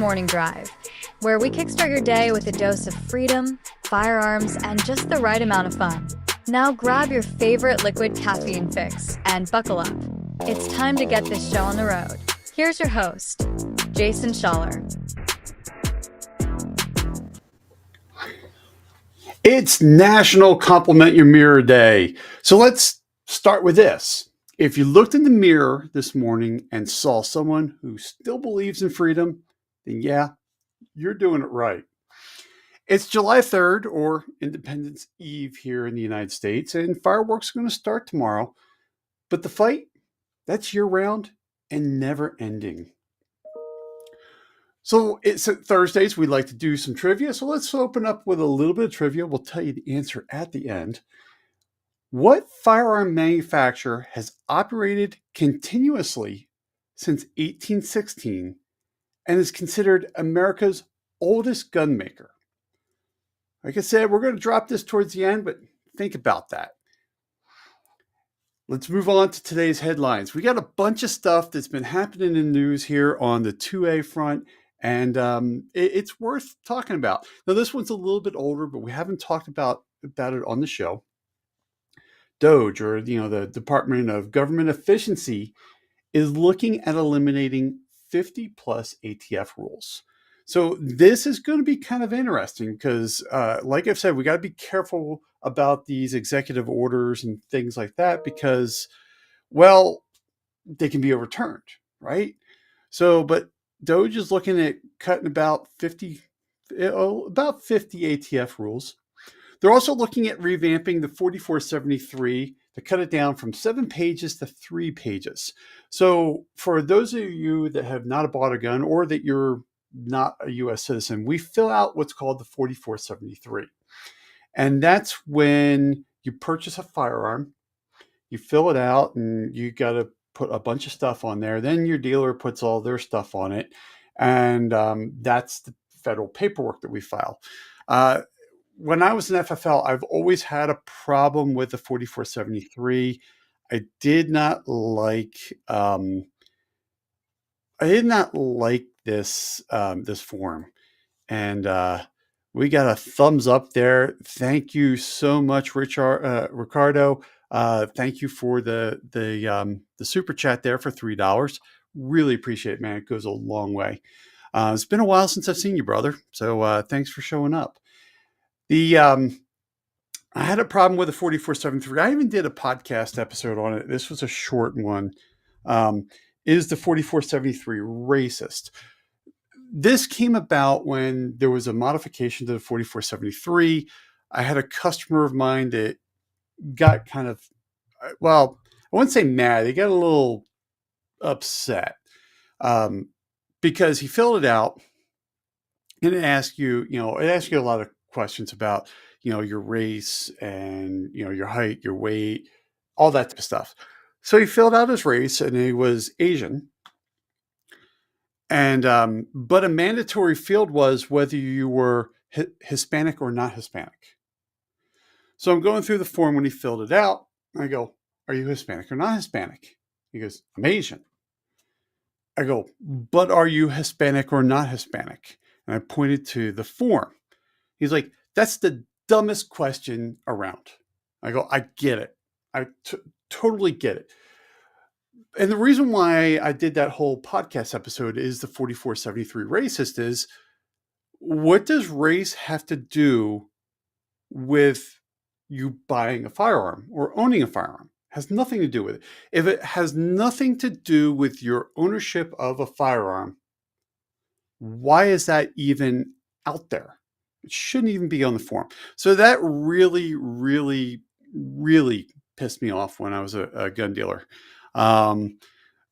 Morning Drive, where we kickstart your day with a dose of freedom, firearms, and just the right amount of fun. Now grab your favorite liquid caffeine fix and buckle up. It's time to get this show on the road. Here's your host, Jason Schaller. It's National Compliment Your Mirror Day. So let's start with this. If you looked in the mirror this morning and saw someone who still believes in freedom, then yeah, you're doing it right. It's July 3rd, or Independence Eve here in the United States, and fireworks are going to start tomorrow. But the fight, that's year-round and never-ending. So it's Thursdays, we like to do some trivia. So let's open up with a little bit of trivia. We'll tell you the answer at the end. What firearm manufacturer has operated continuously since 1816 and is considered America's oldest gun maker? Like I said, we're going to drop this towards the end, but think about that. Let's move on to today's headlines. We got a bunch of stuff that's been happening in the news here on the 2A front. And it's worth talking about. Now, this one's a little bit older, but we haven't talked about it on the show. DOGE, or the Department of Government Efficiency, is looking at eliminating 50 plus ATF rules. So this is going to be kind of interesting because, like I've said, we got to be careful about these executive orders and things like that because, well, they can be overturned, right? So, but DOGE is looking at cutting about 50 ATF rules. They're also looking at revamping the 4473 to cut it down from 7 pages to 3 pages. So for those of you that have not bought a gun or that you're not a U.S. citizen, we fill out what's called the 4473. And that's when you purchase a firearm, you fill it out, and you got to put a bunch of stuff on there. Then your dealer puts all their stuff on it. And that's the federal paperwork that we file. When I was an FFL, I've always had a problem with the 4473. I did not like this form. And we got a thumbs up there. Thank you so much, Ricardo. Thank you for the super chat there for $3. Really appreciate it, man. It goes a long way. It's been a while since I've seen you, brother. So thanks for showing up. I had a problem with the 4473. I even did a podcast episode on it. This was a short one. Is the 4473 racist? This came about when there was a modification to the 4473. I had a customer of mine that got kind of, well, I wouldn't say mad. They got a little upset because he filled it out and it asked you a lot of questions about, your race and, your height, your weight, all that type of stuff. So he filled out his race and he was Asian. And, but a mandatory field was whether you were Hispanic or not Hispanic. So I'm going through the form when he filled it out. I go, are you Hispanic or not Hispanic? He goes, I'm Asian. I go, but are you Hispanic or not Hispanic? And I pointed to the form. He's like, that's the dumbest question around. I go, I get it. I totally get it. And the reason why I did that whole podcast episode is the 4473 racist is, what does race have to do with you buying a firearm or owning a firearm? It has nothing to do with it. If it has nothing to do with your ownership of a firearm, why is that even out there? It shouldn't even be on the form. So that really, really, really pissed me off when I was a gun dealer.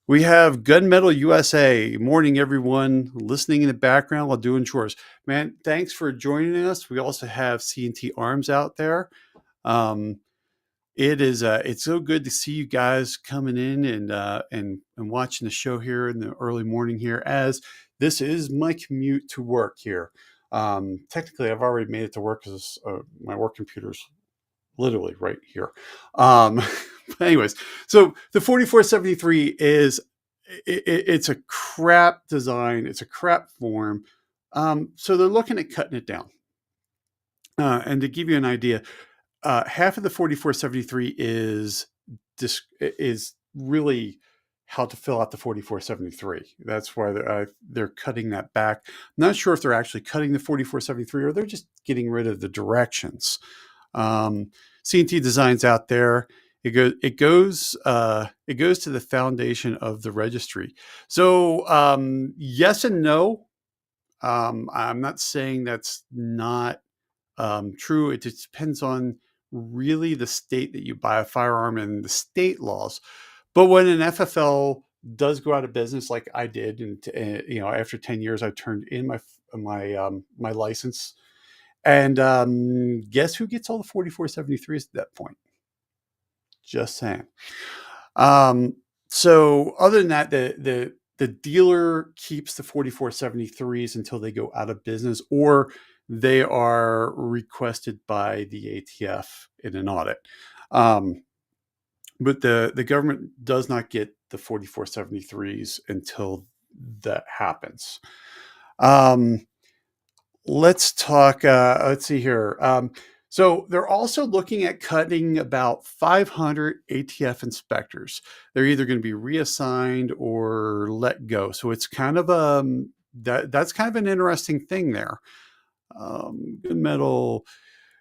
We have Gunmetal USA. Morning, everyone listening in the background while doing chores. Man, thanks for joining us. We also have C&T Arms out there. It's so good to see you guys coming in and watching the show here in the early morning here, as this is my commute to work here. Technically, I've already made it to work because my work computer's literally right here. But anyways, so the 4473 is it's a crap design. It's a crap form. So they're looking at cutting it down. And to give you an idea, half of the 4473 is really how to fill out the 4473. That's why they're cutting that back. I'm not sure if they're actually cutting the 4473 or they're just getting rid of the directions. C&T Designs out there. It goes to the foundation of the registry. So yes and no. I'm not saying that's not true. It just depends on really the state that you buy a firearm and the state laws. But when an FFL does go out of business, like I did, and after 10 years, I turned in my license. And guess who gets all the 4473s at that point? Just saying. So other than that, the dealer keeps the 4473s until they go out of business or they are requested by the ATF in an audit. But the government does not get the 4473s until that happens. Let's talk. Let's see here. So they're also looking at cutting about 500 ATF inspectors. They're either going to be reassigned or let go. So it's kind of that's kind of an interesting thing there. Good metal.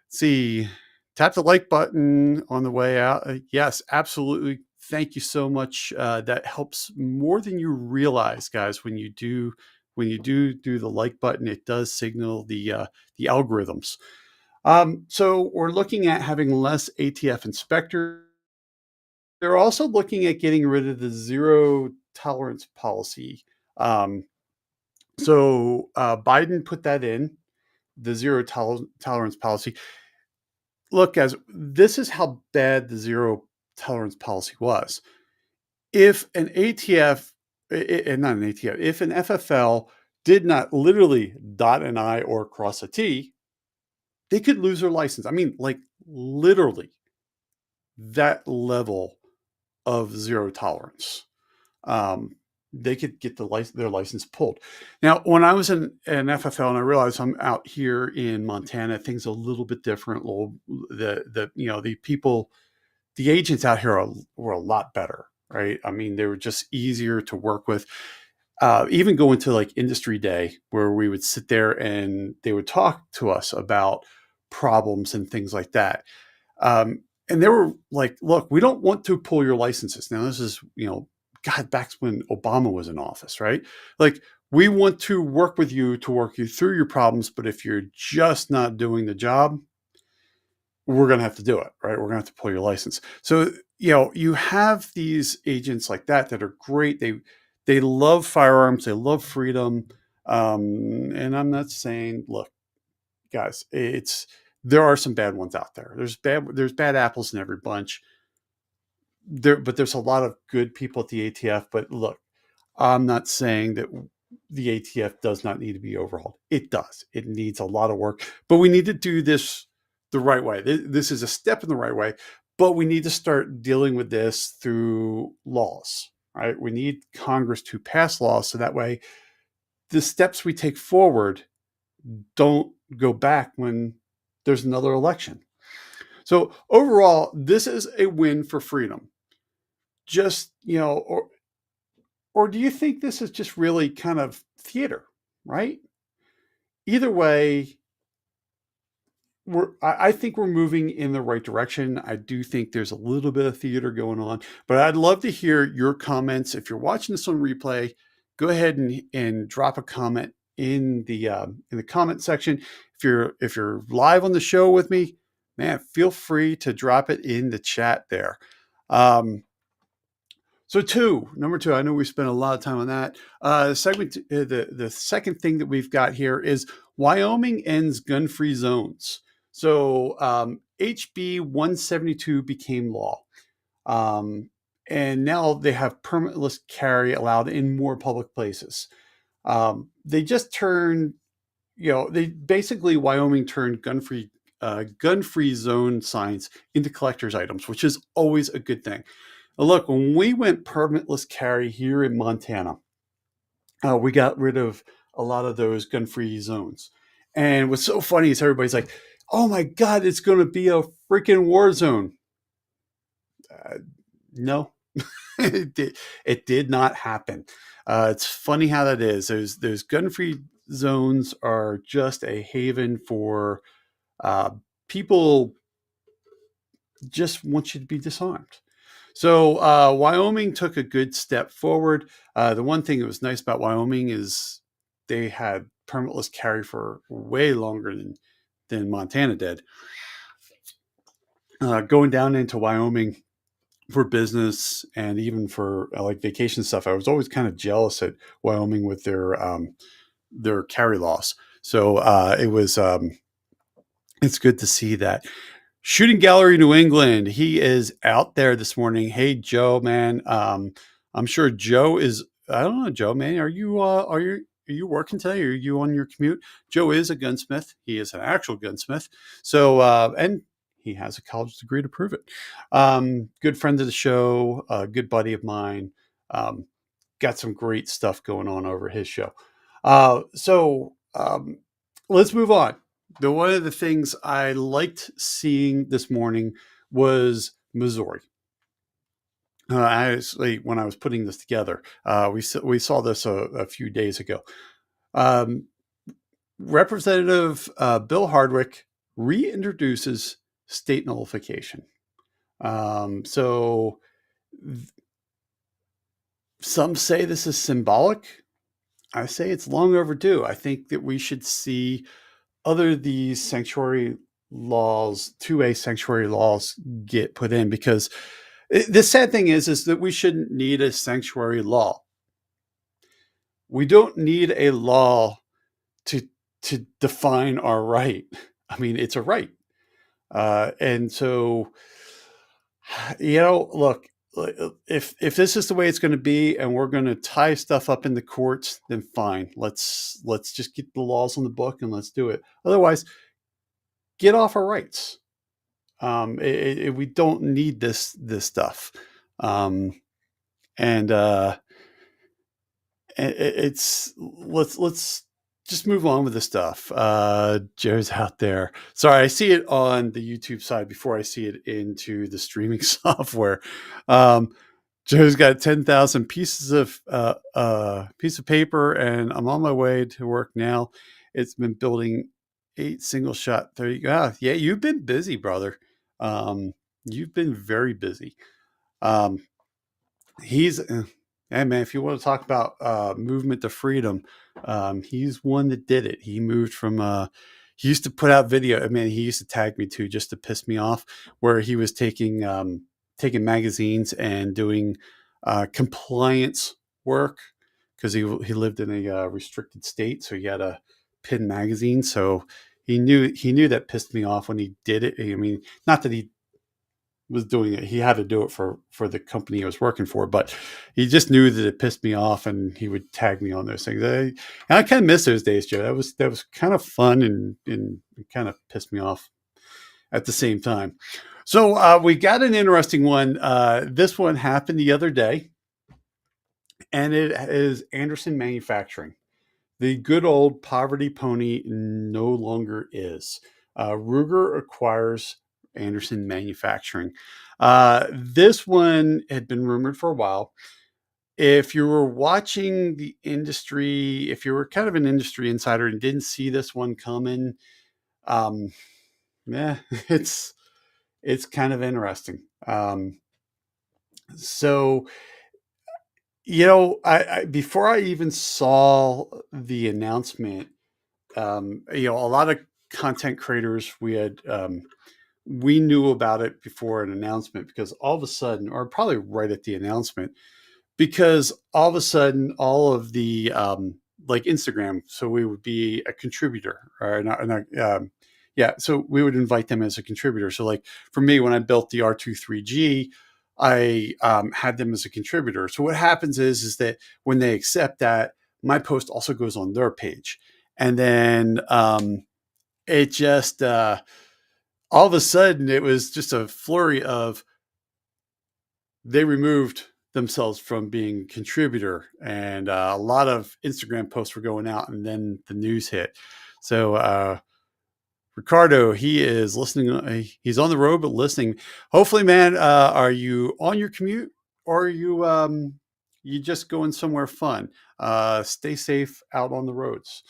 See, tap the like button on the way out. Yes, absolutely. Thank you so much. That helps more than you realize, guys. When you do the like button, it does signal the algorithms. So we're looking at having less ATF inspectors. They're also looking at getting rid of the zero tolerance policy. So Biden put that in, the zero tolerance policy. Look, guys, this is how bad the zero tolerance policy was. If an ATF, and not an ATF, if an FFL did not literally dot an I or cross a T, they could lose their license. I mean, like literally that level of zero tolerance. They could get their license pulled. Now, when I was in an FFL and I realized I'm out here in Montana, things are a little bit different. The people, the agents out here were a lot better, right? I mean, they were just easier to work with. Even going to like industry day where we would sit there and they would talk to us about problems and things like that. And they were like, look, we don't want to pull your licenses. Now, this is, God, back when Obama was in office, right? Like, we want to work with you to work you through your problems. But if you're just not doing the job, we're going to have to do it, right? We're going to have to pull your license. So, you have these agents like that are great. They love firearms. They love freedom. And I'm not saying, look, guys, there are some bad ones out there. There's bad apples in every bunch. But there's a lot of good people at the ATF. But look, I'm not saying that the ATF does not need to be overhauled. It does. It needs a lot of work, but we need to do this the right way. This is a step in the right way, but we need to start dealing with this through laws, right? We need Congress to pass laws so that way the steps we take forward don't go back when there's another election. So overall, this is a win for freedom. Just, or do you think this is just really kind of theater, right? Either way, I think we're moving in the right direction. I do think there's a little bit of theater going on, but I'd love to hear your comments. If you're watching this on replay, go ahead and drop a comment in the comment section. If you're live on the show with me, man, feel free to drop it in the chat there. So number two, I know we spent a lot of time on that. The second thing that we've got here is Wyoming ends gun-free zones. So HB 172 became law. And now they have permitless carry allowed in more public places. They just turned, Wyoming turned gun-free zone signs into collector's items, which is always a good thing. Look, when we went permitless carry here in Montana, we got rid of a lot of those gun-free zones. And what's so funny is everybody's like, "Oh my God, it's going to be a freaking war zone." No, it did not happen. It's funny how that is. Those gun-free zones are just a haven for uh, people just want you to be disarmed. So Wyoming took a good step forward. The one thing that was nice about Wyoming is they had permitless carry for way longer than Montana did. Going down into Wyoming for business and even for like vacation stuff, I was always kind of jealous at Wyoming with their carry laws. So it's good to see that. Shooting Gallery New England. He is out there this morning. Hey Joe, man. I'm sure Joe is. I don't know, Joe, man. Are you working today? Are you on your commute? Joe is a gunsmith. He is an actual gunsmith. So and he has a college degree to prove it. Good friend of the show. Good buddy of mine. Got some great stuff going on over his show. So let's move on. One of the things I liked seeing this morning was Missouri. Actually, when I was putting this together, we saw this a few days ago. Um, Representative Bill Hardwick reintroduces state nullification. So some say this is symbolic. I say it's long overdue. I think that we should see other these sanctuary laws, 2A sanctuary laws get put in, because the sad thing is that we shouldn't need a sanctuary law. We don't need a law to define our right. I mean, it's a right. And so, look, if this is the way it's going to be and we're going to tie stuff up in the courts, then fine. Let's just get the laws on the book and let's do it. Otherwise, get off our rights. We don't need this stuff. And it's let's just move on with the stuff. Joe's out there. Sorry, I see it on the YouTube side before I see it into the streaming software. Joe's got 10,000 pieces of piece of paper, and I'm on my way to work now. It's been building 8 single shot 30. Yeah, you've been busy, brother. You've been very busy. He's Hey man, if you want to talk about movement to freedom, he's one that did it. He moved from he used to put out video. I mean, he used to tag me too, just to piss me off, where he was taking magazines and doing compliance work, because he lived in a restricted state, so he had a pin magazine. So he knew that pissed me off when he did it. I mean, not that he was doing it, he had to do it for the company he was working for, but he just knew that it pissed me off, and he would tag me on those things. And I kind of miss those days, Joe. That was kind of fun and kind of pissed me off at the same time. So we got an interesting one. This one happened the other day, and it is Anderson Manufacturing. The good old poverty pony no longer is. Ruger acquires Anderson Manufacturing. This one had been rumored for a while. If you were watching the industry, if you were kind of an industry insider and didn't see this one coming, yeah, it's kind of interesting. So I before I even saw the announcement, a lot of content creators we knew about it before an announcement, because all of a sudden, or probably right at the announcement, because all of a sudden, all of the like Instagram, so we would be a contributor, or yeah, so we would invite them as a contributor. So like for me, when I built the R23G, I had them as a contributor. So what happens is that when they accept that, my post also goes on their page, and then it just all of a sudden it was just a flurry of they removed themselves from being contributor, and a lot of Instagram posts were going out, and then the news hit. So Ricardo, he is listening. He's on the road, but listening. Hopefully, man, are you on your commute, or are you just going somewhere fun? Stay safe out on the roads.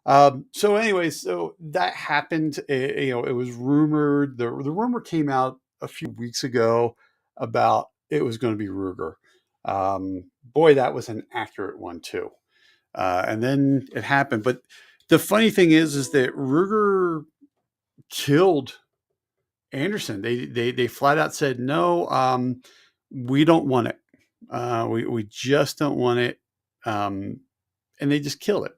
So anyways, so that happened. It was rumored. The rumor came out a few weeks ago about it was going to be Ruger. Boy, that was an accurate one too. And then it happened. But the funny thing is that Ruger killed Anderson. They flat out said no. We don't want it. We just don't want it. And they just killed it.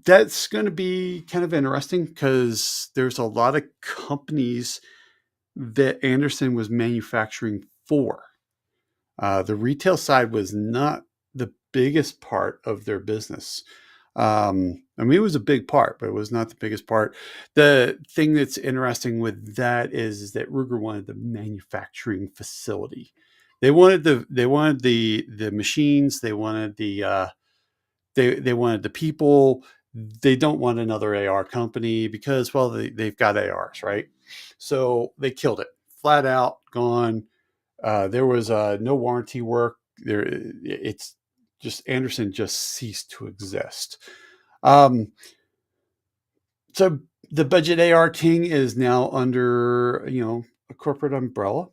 That's going to be kind of interesting because there's a lot of companies that Anderson was manufacturing for. The retail side was not the biggest part of their business. I mean, it was a big part, but it was not the biggest part. The thing that's interesting with that is that Ruger wanted the manufacturing facility. They wanted the machines. They wanted they wanted the people. They don't want another AR company because, well, they've got ARs, right? So they killed it flat out, gone. There was no warranty work. It's just Anderson just ceased to exist. So the budget AR King is now under a corporate umbrella.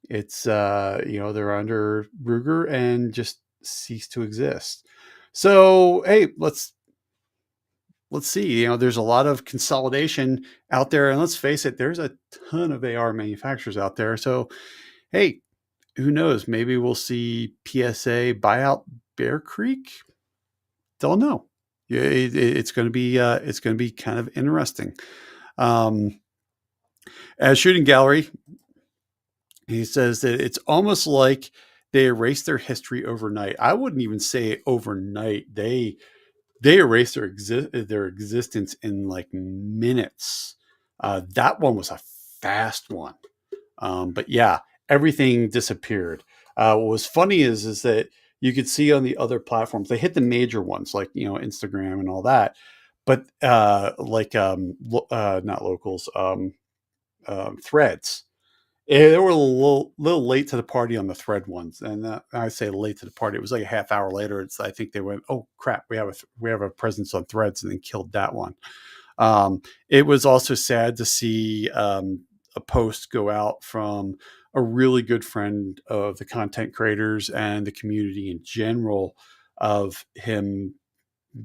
It's they're under Ruger and just ceased to exist. So hey, let's see. There's a lot of consolidation out there, and let's face it, there's a ton of AR manufacturers out there. So hey, who knows? Maybe we'll see PSA buy out Bear Creek. Don't know. Yeah, it's going to be kind of interesting. As Shooting Gallery, he says that it's almost like they erased their history overnight. I wouldn't even say overnight. They erased their existence in like minutes. That one was a fast one. But yeah, everything disappeared. What was funny is that you could see on the other platforms, they hit the major ones like, Instagram and all that, but not locals, threads. They were a little late to the party on the thread ones, and I say late to the party. It was like a half hour later. I think they went, oh crap, we have a presence on threads, and then killed that one. It was also sad to see a post go out from a really good friend of the content creators and the community in general of him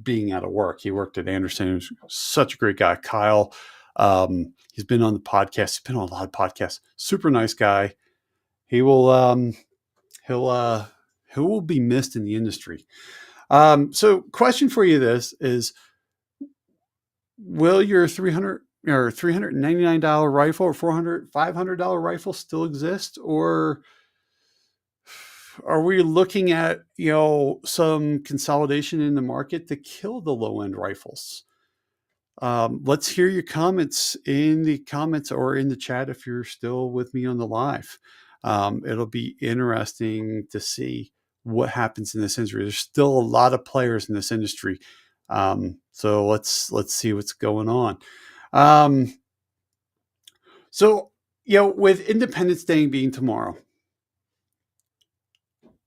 being out of work. He worked at Anderson. He was such a great guy, Kyle. He's been on the podcast. He's been on a lot of podcasts. Super nice guy. He will he will be missed in the industry. So question for you this is, will your $300 or $399 rifle or $500 rifle still exist, or are we looking at some consolidation in the market to kill the low end rifles? Let's hear your comments in the comments or in the chat if you're still with me on the live. It'll be interesting to see what happens in this industry. There's still a lot of players in this industry. So let's see what's going on. So with Independence Day being tomorrow,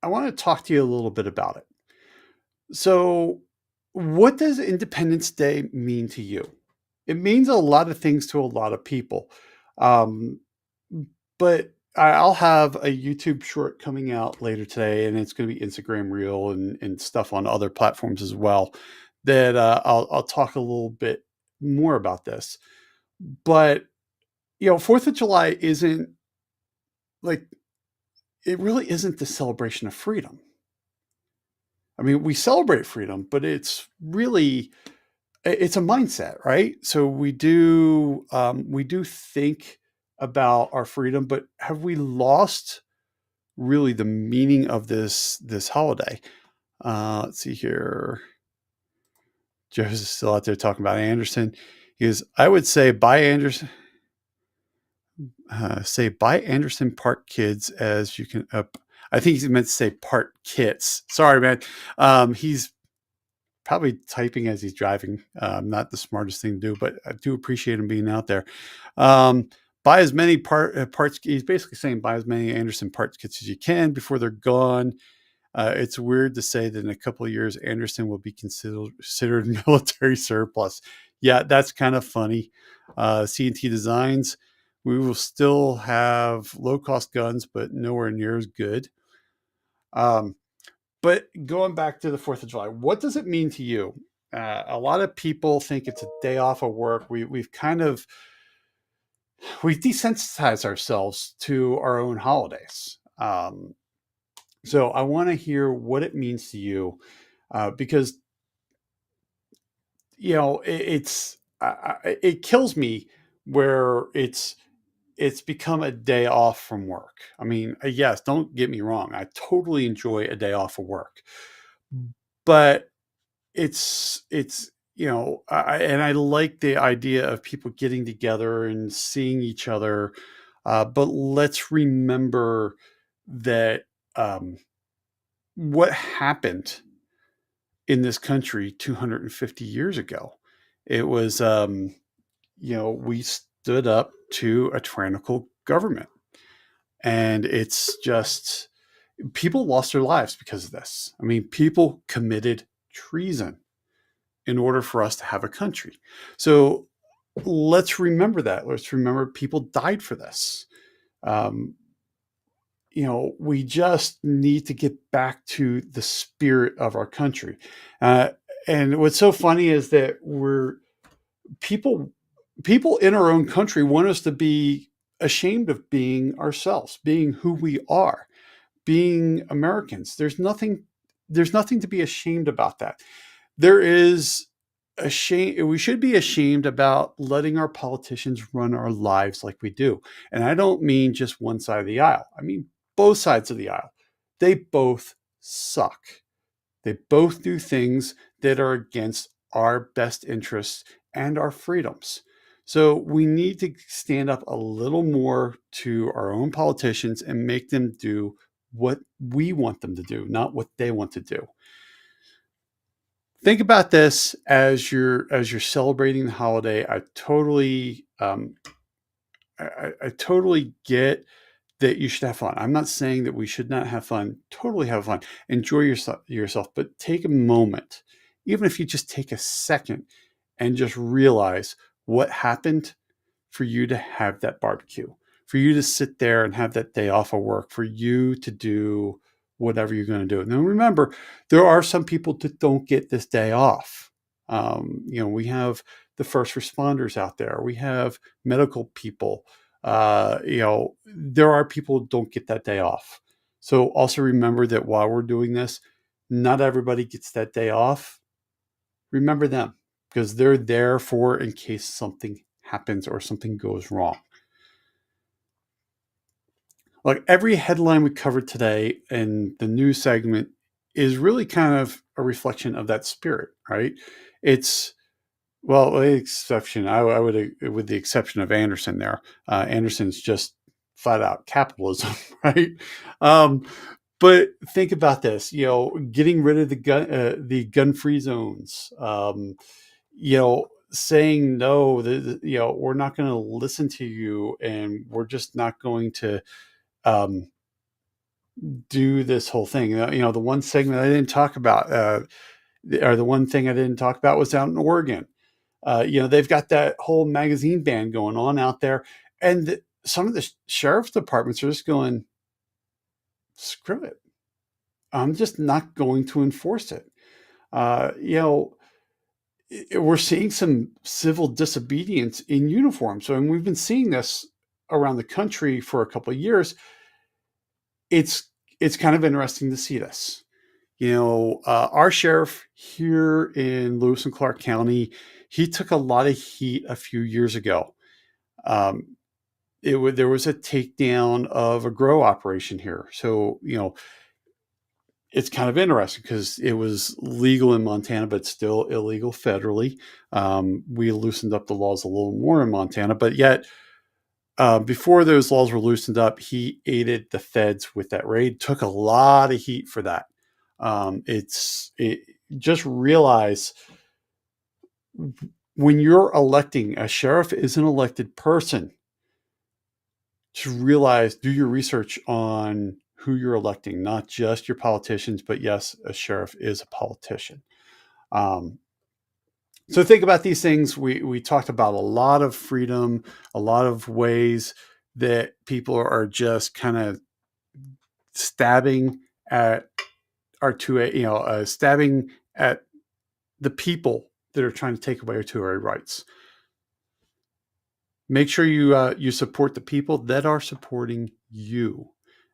I want to talk to you a little bit about it. So what does Independence Day mean to you? It means a lot of things to a lot of people. But I'll have a YouTube short coming out later today, and it's going to be Instagram Reel and stuff on other platforms as well, that I'll talk a little bit more about this. But 4th of July isn't like, it really isn't the celebration of freedom. I mean, we celebrate freedom, but it's a mindset, right? So we do think about our freedom, but have we lost really the meaning of this holiday? Let's see here. Joe's still out there talking about Anderson. He goes, I would say buy Anderson. say buy Anderson Park kids as you can. I think he meant to say part kits. Sorry, man. He's probably typing as he's driving. Not the smartest thing to do, but I do appreciate him being out there. Um, buy as many parts. He's basically saying buy as many Anderson parts kits as you can before they're gone. It's weird to say that in a couple of years, Anderson will be considered military surplus. Yeah, that's kind of funny. C&T Designs, we will still have low-cost guns, but nowhere near as good. But going back to the 4th of July, what does it mean to you? A lot of people think it's a day off of work. We've desensitized ourselves to our own holidays. So I want to hear what it means to you, because it kills me where it's become a day off from work. I mean, yes, don't get me wrong. I totally enjoy a day off of work, but and I like the idea of people getting together and seeing each other. But let's remember that what happened in this country 250 years ago. It was, we stood up to a tyrannical government, and it's just people lost their lives because of this. I mean, people committed treason in order for us to have a country. So let's remember that. Let's remember people died for this. We just need to get back to the spirit of our country. And what's so funny is that people in our own country want us to be ashamed of being ourselves, being who we are, being Americans. There's nothing to be ashamed about that. There is we should be ashamed about letting our politicians run our lives like we do. And I don't mean just one side of the aisle. I mean both sides of the aisle. They both suck. They both do things that are against our best interests and our freedoms. So we need to stand up a little more to our own politicians and make them do what we want them to do, not what they want to do. Think about this as you're celebrating the holiday. I totally get that you should have fun. I'm not saying that we should not have fun. Totally have fun. Enjoy yourself, but take a moment, even if you just take a second and just realize what happened for you to have that barbecue, for you to sit there and have that day off of work, for you to do whatever you're going to do. Now, remember, there are some people that don't get this day off. We have the first responders out there. We have medical people. There are people who don't get that day off. So also remember that while we're doing this, not everybody gets that day off. Remember them, because they're there for in case something happens or something goes wrong. Like every headline we covered today in the news segment is really kind of a reflection of that spirit, right? It's, well, the exception, I would, with the exception of Anderson there. Anderson's just flat out capitalism, right? But think about this, getting rid of the gun-free zones, saying no, we're not going to listen to you, and we're just not going to do this whole thing. The one segment I didn't talk about, or the one thing I didn't talk about was out in Oregon. They've got that whole magazine ban going on out there, and some of the sheriff's departments are just going, screw it. I'm just not going to enforce it. We're seeing some civil disobedience in uniform. So, and we've been seeing this around the country for a couple of years. It's kind of interesting to see this. Our sheriff here in Lewis and Clark County, he took a lot of heat a few years ago. There was a takedown of a grow operation here. So, it's kind of interesting because it was legal in Montana, but still illegal federally. We loosened up the laws a little more in Montana, but yet before those laws were loosened up, he aided the feds with that raid. Took a lot of heat for that. Just realize when you're electing a sheriff is an elected person. Just realize, do your research on who you're electing, not just your politicians, but yes, a sheriff is a politician. So think about these things. We talked about a lot of freedom, a lot of ways that people are just kind of stabbing at our stabbing at the people that are trying to take away our 2A rights. Make sure you support the people that are supporting you,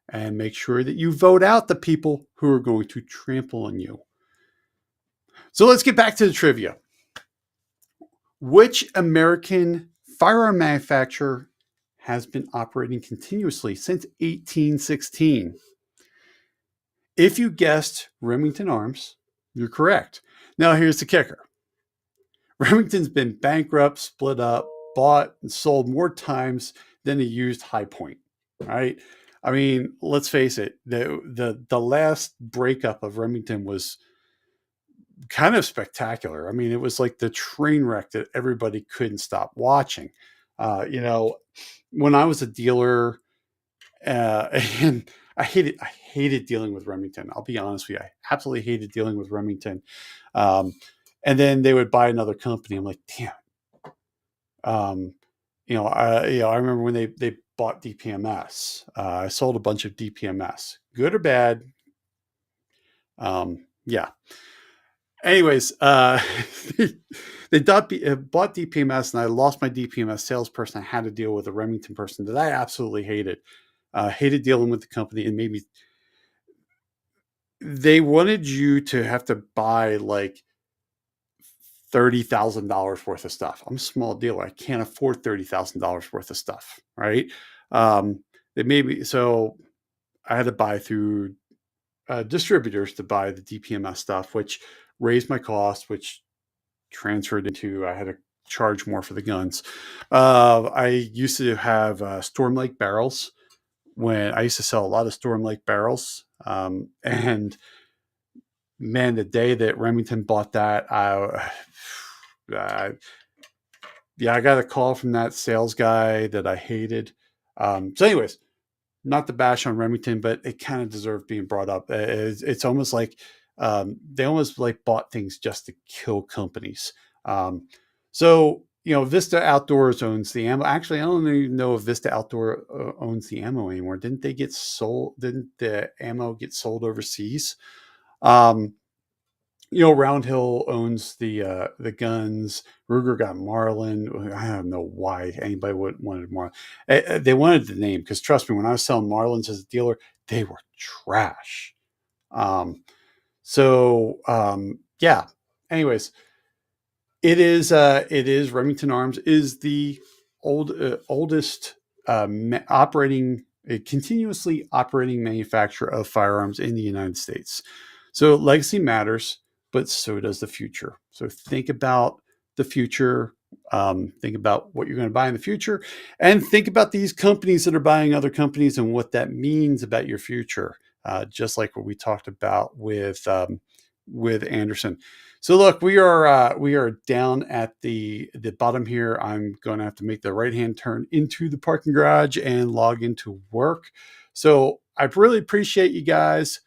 and make sure that you vote out the people who are going to trample on you. So let's get back to the trivia. Which American firearm manufacturer has been operating continuously since 1816? If you guessed Remington Arms, you're correct. Now here's the kicker. Remington's been bankrupt, split up, bought, and sold more times than a used High Point. Right? I mean, let's face it. The last breakup of Remington was kind of spectacular. I mean, it was like the train wreck that everybody couldn't stop watching. When I was a dealer, and I hated dealing with Remington. I'll be honest with you. I absolutely hated dealing with Remington. And then they would buy another company. I'm like, damn. I remember when they bought DPMS. I sold a bunch of DPMS, good or bad. Yeah. Anyways, they bought DPMS, and I lost my DPMS salesperson. I had to deal with a Remington person that I absolutely hated. Hated dealing with the company, and maybe they wanted you to have to buy like $30,000 worth of stuff. I'm a small dealer. I can't afford $30,000 worth of stuff, right? So I had to buy through distributors to buy the DPMS stuff, which raised my cost, which transferred into I had to charge more for the guns. I used to have Storm Lake barrels when I used to sell a lot of Storm Lake barrels. And man, the day that Remington bought that, I got a call from that sales guy that I hated. So anyways, not to bash on Remington, but it kind of deserved being brought up. It's almost like they almost like bought things just to kill companies. Vista Outdoors owns the ammo. Actually, I don't even know if Vista Outdoor owns the ammo anymore. Didn't they get sold? Didn't the ammo get sold overseas? Round Hill owns the guns. Ruger got Marlin. I don't know why anybody wanted Marlin. They wanted the name because trust me, when I was selling Marlins as a dealer, they were trash. Yeah. Anyways, it is Remington Arms is the oldest continuously operating manufacturer of firearms in the United States. So legacy matters, but so does the future. So think about the future. Think about what you're going to buy in the future, and think about these companies that are buying other companies and what that means about your future. Just like what we talked about with Anderson. So look, we are down at the bottom here. I'm going to have to make the right hand turn into the parking garage and log into work. So I really appreciate you guys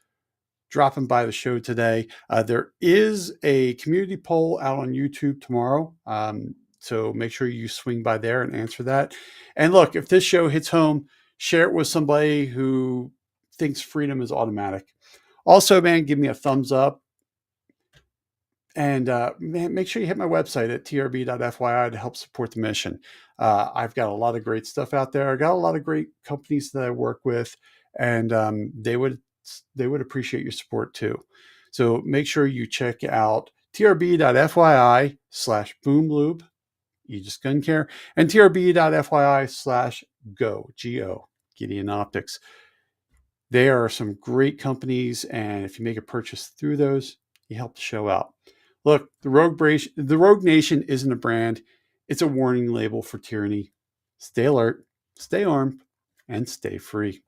dropping by the show today. There is a community poll out on YouTube tomorrow. So make sure you swing by there and answer that. And look, if this show hits home, share it with somebody who thinks freedom is automatic. Also, man, give me a thumbs up. And make sure you hit my website at trb.fyi to help support the mission. I've got a lot of great stuff out there. I got a lot of great companies that I work with, and they would appreciate your support too. So make sure you check out trb.fyi/boomlube, Aegis Gun Care, and trb.fyi/go, G-O, Gideon Optics. They are some great companies, and if you make a purchase through those, you help the show out. Look, the Rogue Nation isn't a brand. It's a warning label for tyranny. Stay alert. stay armed, and stay free.